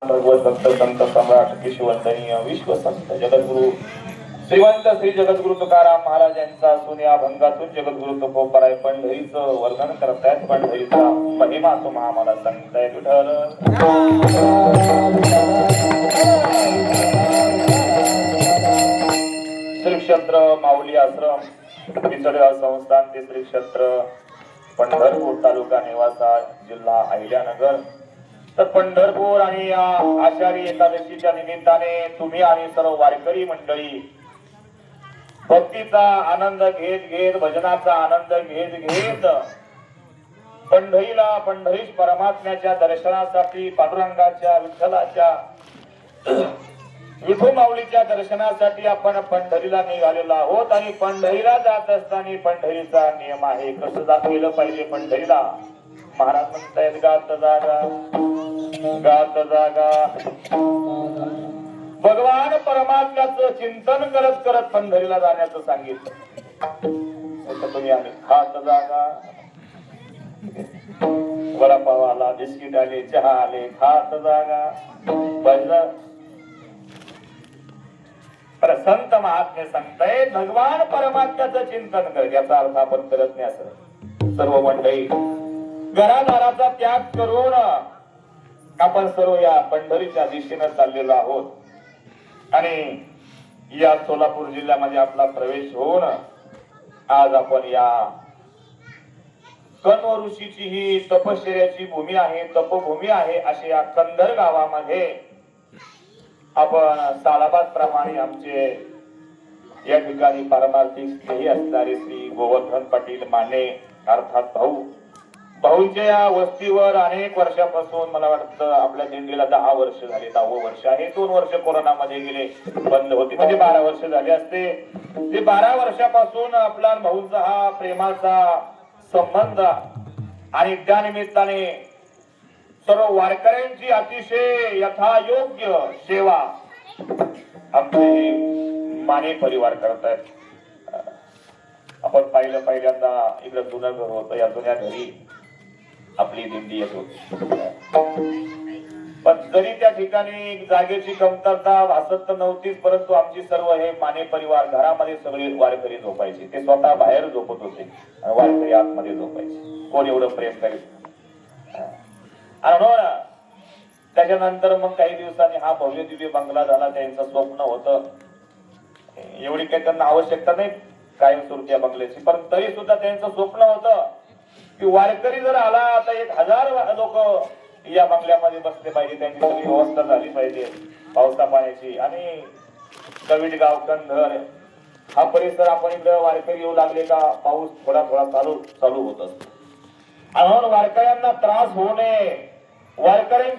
भगवत भक्त संत सम्राट विश्ववंदनीय विश्वसंत जगद्गुरु श्रीमंत श्री जगद्गुरु तुकाराम महाराज यांचा असून या भंगातून जगद्गुरु तुकोबराय पंढरीचं वर्णन करतायत. पंढरीचा महिमा तुम्हा आम्हाला सांगताय. विठ्ठल श्री क्षेत्र माऊली आश्रम विचळगाव संस्थान ते श्री क्षेत्र पंढरपूर तालुका नेवासा जिल्हा अहिल्यानगर. तर पंढरपूर आणि या आषाढी एकादशीच्या निमित्ताने तुम्ही आणि सर्व वारकरी मंडळी भक्तीचा आनंद घेत घेत भजनाचा आनंद घेत घेत पंढरीला पंढरीश परमात्म्याच्या दर्शनासाठी पांडुरंगाच्या विठ्ठलाच्या विठू माऊलीच्या दर्शनासाठी आपण पंढरीला निघालेलो आहोत. आणि पंढरीला जात असताना पंढरीचा नियम आहे कसं जात गेलं पाहिजे पंढरीला. महाराज म्हणतायत गात जागा गात जागा भगवान परमात्म्याचं चिंतन करत करत पंढरीला जाण्याचं सांगितलं. तुम्ही आम्ही खात जागा वडापाव आला बिस्किट आले चहा आले खात जागा भजन. संत महात्मे सांगताय भगवान परमात्म्याचं चिंतन कर. याचा अर्थ आपण करत नाही असं. सर्व मंडळी घरादाराचा त्याग करून आपण सर्व या पंढरीच्या दिशेने चाललेलो आहोत. आणि या सोलापूर जिल्ह्यामध्ये आपला प्रवेश होऊन आज आपण या कण्व ऋषीची ही तपश्चर्याची भूमी आहे तपभूमी आहे अशा या कंधर गावामध्ये आपण सालाबाद प्रमाणे आमचे या ठिकाणी पारमार्थिक स्नेही असणारे श्री गोवर्धन पाटील माने अर्थात भाऊंच्या या वस्तीवर अनेक वर्षापासून मला वाटतं आपल्या दिंडीला 10 वर्ष झाले. 10वं वर्ष आहे. 2 वर्ष कोरोनामध्ये गेले बंद होते म्हणजे 12 वर्ष झाले असते. ते 12 वर्षापासून आपला भाऊंचा हा प्रेमाचा संबंध आणि त्या निमित्ताने सर्व वारकऱ्यांची अतिशय यथायोग्य सेवा आमचे माने परिवार करतायत. आपण पहिल्यांदा इकडे जुनं घर होतं. या जुन्या घरी आपली दिंडी येत होती. पण जरी त्या ठिकाणी जागेची कमतरता भासत नव्हतीच परंतु आमची सर्व हे माने परिवार घरामध्ये सगळे वारकरी झोपायचे. ते स्वतः बाहेर झोपत होते आणि वारकरी आतमध्ये झोपायचे. कोण एवढं प्रेम करीत. आणि त्याच्यानंतर मग काही दिवसांनी हा भव्य दिव्य बंगला झाला. त्यांचं स्वप्न होतं. एवढी काही त्यांना आवश्यकता नाही कायमस्वरूपी या बंगल्याची पण तरी सुद्धा त्यांचं स्वप्न होतं की वारकरी जर आला आता 1000 लोक या बंगल्यामध्ये बसले पाहिजे. त्यांची सगळी व्यवस्था झाली पाहिजे पावसा पाण्याची. आणि कविटगाव कंधर हा परिसर आपण इकडे वारकरी येऊ लागले का पाऊस थोडा थोडा चालू होत असतो. म्हणून वारकऱ्यांना त्रास होऊ नये वारकऱ्यांची